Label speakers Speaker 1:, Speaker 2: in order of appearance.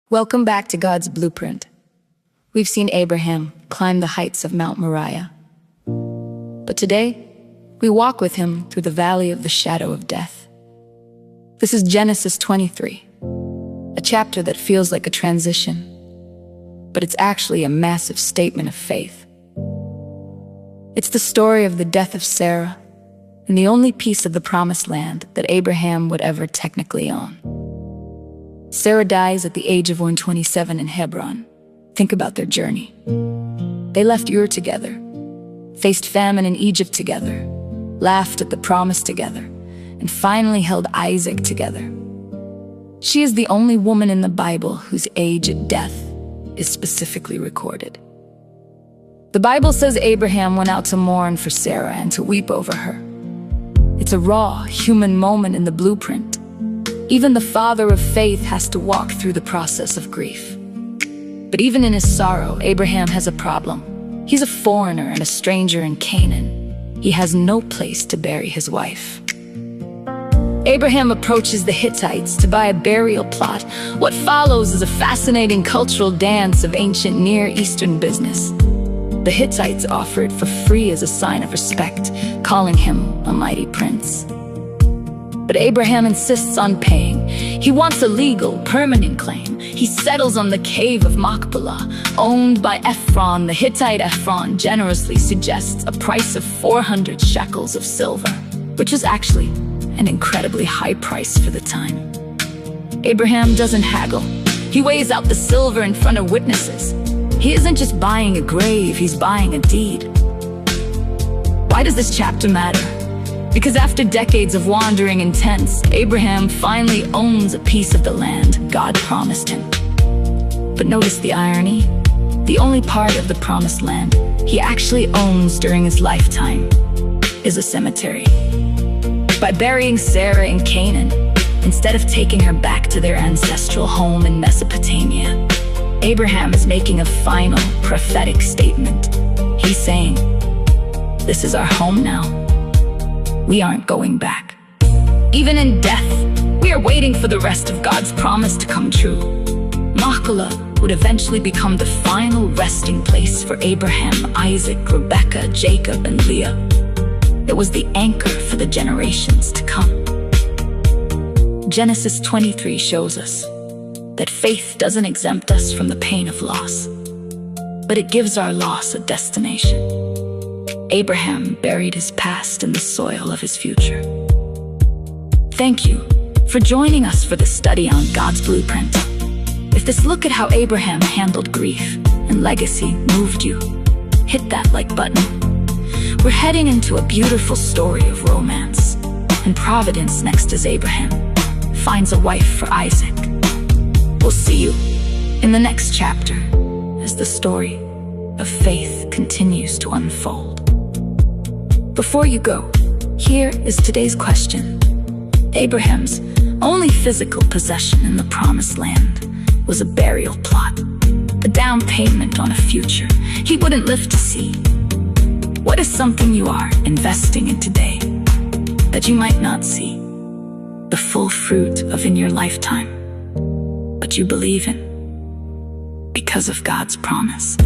Speaker 1: Welcome back to God's Blueprint. We've seen Abraham climb the heights of Mount Moriah. But today, we walk with him through the valley of the shadow of death. This is Genesis 23, a chapter that feels like a transition, but it's actually a massive statement of faith. It's the story of the death of Sarah and the only piece of the promised land that Abraham would ever technically own. Sarah dies at the age of 127 in Hebron. Think about their journey. They left Ur together, faced famine in Egypt together, laughed at the promise together, and finally held Isaac together. She is the only woman in the Bible whose age at death is specifically recorded. The Bible says Abraham went out to mourn for Sarah and to weep over her. It's a raw, human moment in the blueprint. Even the father of faith has to walk through the process of grief. But even in his sorrow, Abraham has a problem. He's a foreigner and a stranger in Canaan. He has no place to bury his wife. Abraham approaches the Hittites to buy a burial plot. What follows is a fascinating cultural dance of ancient Near Eastern business. The Hittites offer it for free as a sign of respect, calling him a mighty prince. But Abraham insists on paying. He wants a legal, permanent claim. He settles on the Cave of Machpelah, owned by Ephron. The Hittite Ephron generously suggests a price of 400 shekels of silver, which is actually an incredibly high price for the time. Abraham doesn't haggle. He weighs out the silver in front of witnesses. He isn't just buying a grave, he's buying a deed. Why does this chapter matter? Because after decades of wandering in tents, Abraham finally owns a piece of the land God promised him. But notice the irony. The only part of the promised land he actually owns during his lifetime is a cemetery. By burying Sarah in Canaan, instead of taking her back to their ancestral home in Mesopotamia, Abraham is making a final prophetic statement. He's saying, "This is our home now. We aren't going back." Even in death, we are waiting for the rest of God's promise to come true. Machpelah would eventually become the final resting place for Abraham, Isaac, Rebekah, Jacob, and Leah. It was the anchor for the generations to come. Genesis 23 shows us that faith doesn't exempt us from the pain of loss, but it gives our loss a destination. Abraham buried his past in the soil of his future. Thank you for joining us for this study on God's Blueprint. If this look at how Abraham handled grief and legacy moved you, hit that like button. We're heading into a beautiful story of romance and providence next as Abraham finds a wife for Isaac. We'll see you in the next chapter as the story of faith continues to unfold. Before you go, here is today's question. Abraham's only physical possession in the promised land was a burial plot, a down payment on a future he wouldn't live to see. What is something you are investing in today that you might not see the full fruit of in your lifetime, but you believe in because of God's promise?